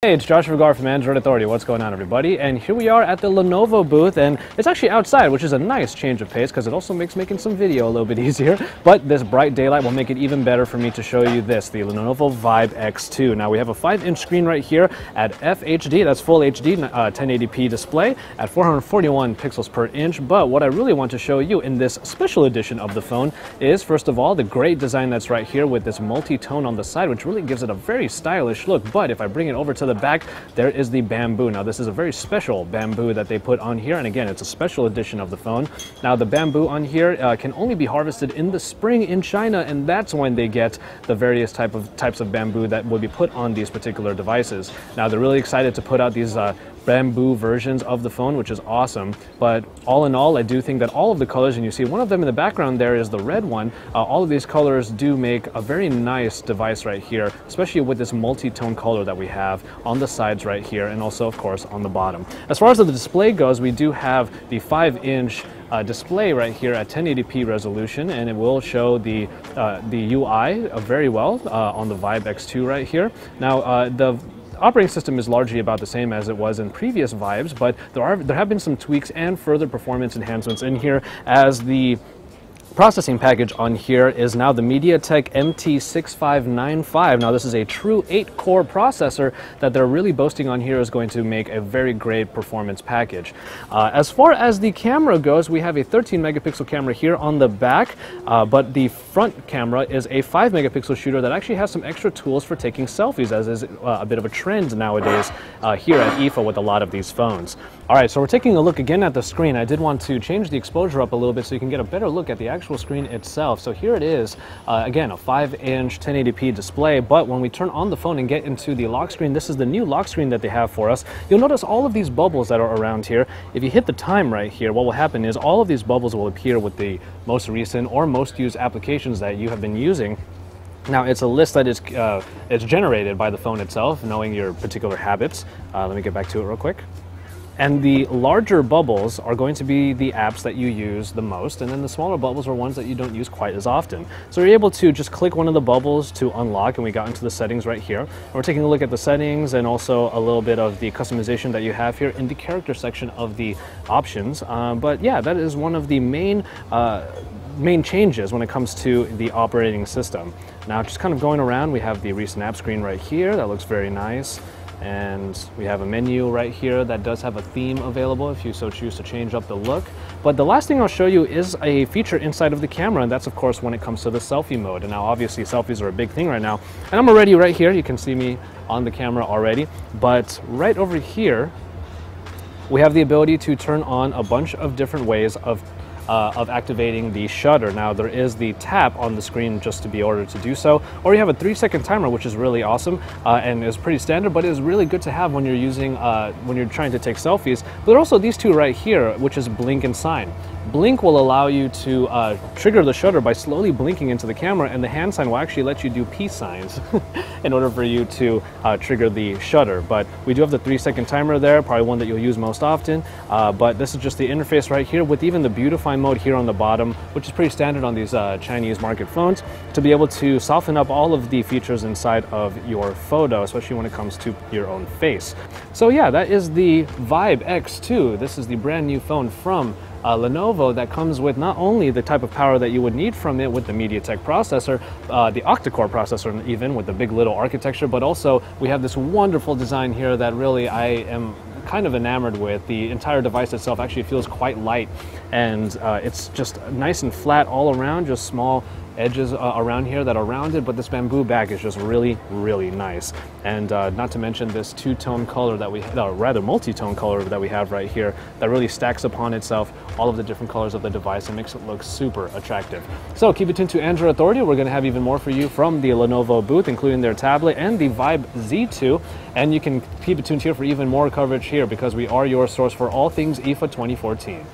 Hey, it's Josh Vergara from Android Authority. What's going on, everybody? And here we are at the Lenovo booth, and it's actually outside, which is a nice change of pace because it also makes making some video a little bit easier. But this bright daylight will make it even better for me to show you this, the Lenovo Vibe X2. Now, we have a 5-inch screen right here at FHD, that's full HD, 1080p display at 441 pixels per inch. But what I really want to show you in this special edition of the phone is, first of all, the great design that's right here with this multi-tone on the side, which really gives it a very stylish look. But if I bring it over to the back, there is the bamboo. Now, this is a very special bamboo that they put on here, and again, it's a special edition of the phone. Now, the bamboo on here can only be harvested in the spring in China, and that's when they get the various types of bamboo that will be put on these particular devices. Now, they're really excited to put out these bamboo versions of the phone, which is awesome. But all in all, I do think that all of the colors, and you see one of them in the background there is the red one, all of these colors do make a very nice device right here, especially with this multi-tone color that we have on the sides right here, and also of course on the bottom. As far as the display goes, we do have the 5-inch display right here at 1080p resolution, and it will show the UI very well on the Vibe X2 right here. Now, the operating system is largely about the same as it was in previous Vibes, but there have been some tweaks and further performance enhancements in here, as the processing package on here is now the MediaTek MT6595. Now, this is a true 8-core processor that they're really boasting on here is going to make a very great performance package. As far as the camera goes, we have a 13-megapixel camera here on the back, but the front camera is a 5-megapixel shooter that actually has some extra tools for taking selfies, as is a bit of a trend nowadays here at IFA with a lot of these phones. All right, so we're taking a look again at the screen. I did want to change the exposure up a little bit so you can get a better look at the actual screen itself. So here it is, again, a 5-inch 1080p display, but when we turn on the phone and get into the lock screen, this is the new lock screen that they have for us. You'll notice all of these bubbles that are around here. If you hit the time right here, what will happen is all of these bubbles will appear with the most recent or most used applications that you have been using. Now, it's a list that is it's generated by the phone itself, knowing your particular habits. Let me get back to it real quick. And the larger bubbles are going to be the apps that you use the most, and then the smaller bubbles are ones that you don't use quite as often. So you're able to just click one of the bubbles to unlock, and we got into the settings right here. And we're taking a look at the settings and also a little bit of the customization that you have here in the character section of the options. But yeah, that is one of the main changes when it comes to the operating system. Now, just kind of going around, we have the recent app screen right here. That looks very nice. And we have a menu right here that does have a theme available if you so choose to change up the look. But the last thing I'll show you is a feature inside of the camera, and that's of course when it comes to the selfie mode. And now obviously selfies are a big thing right now, and I'm already right here. You can see me on the camera already, but right over here we have the ability to turn on a bunch of different ways of activating the shutter. Now, there is the tap on the screen just to be ordered to do so, or you have a 3-second timer, which is really awesome and is pretty standard, but is really good to have when you're using when you're trying to take selfies. But also these two right here, which is blink and sign. Blink will allow you to trigger the shutter by slowly blinking into the camera, and the hand sign will actually let you do peace signs in order for you to trigger the shutter. But we do have the 3-second timer there, probably one that you'll use most often. But this is just the interface right here with even the beautify mode here on the bottom, which is pretty standard on these Chinese market phones, to be able to soften up all of the features inside of your photo, especially when it comes to your own face. So yeah, that is the Vibe X2. This is the brand new phone from Lenovo that comes with not only the type of power that you would need from it with the MediaTek processor, the octa-core processor even with the big little architecture, but also we have this wonderful design here that really I am kind of enamored with. The entire device itself actually feels quite light, and it's just nice and flat all around, just small edges around here that are rounded, but this bamboo back is just really, really nice. And not to mention this two-tone color that we, rather multi-tone color that we have right here that really stacks upon itself all of the different colors of the device and makes it look super attractive. So keep it tuned to Android Authority. We're going to have even more for you from the Lenovo booth, including their tablet and the Vibe Z2. And you can keep it tuned here for even more coverage here, because we are your source for all things IFA 2014.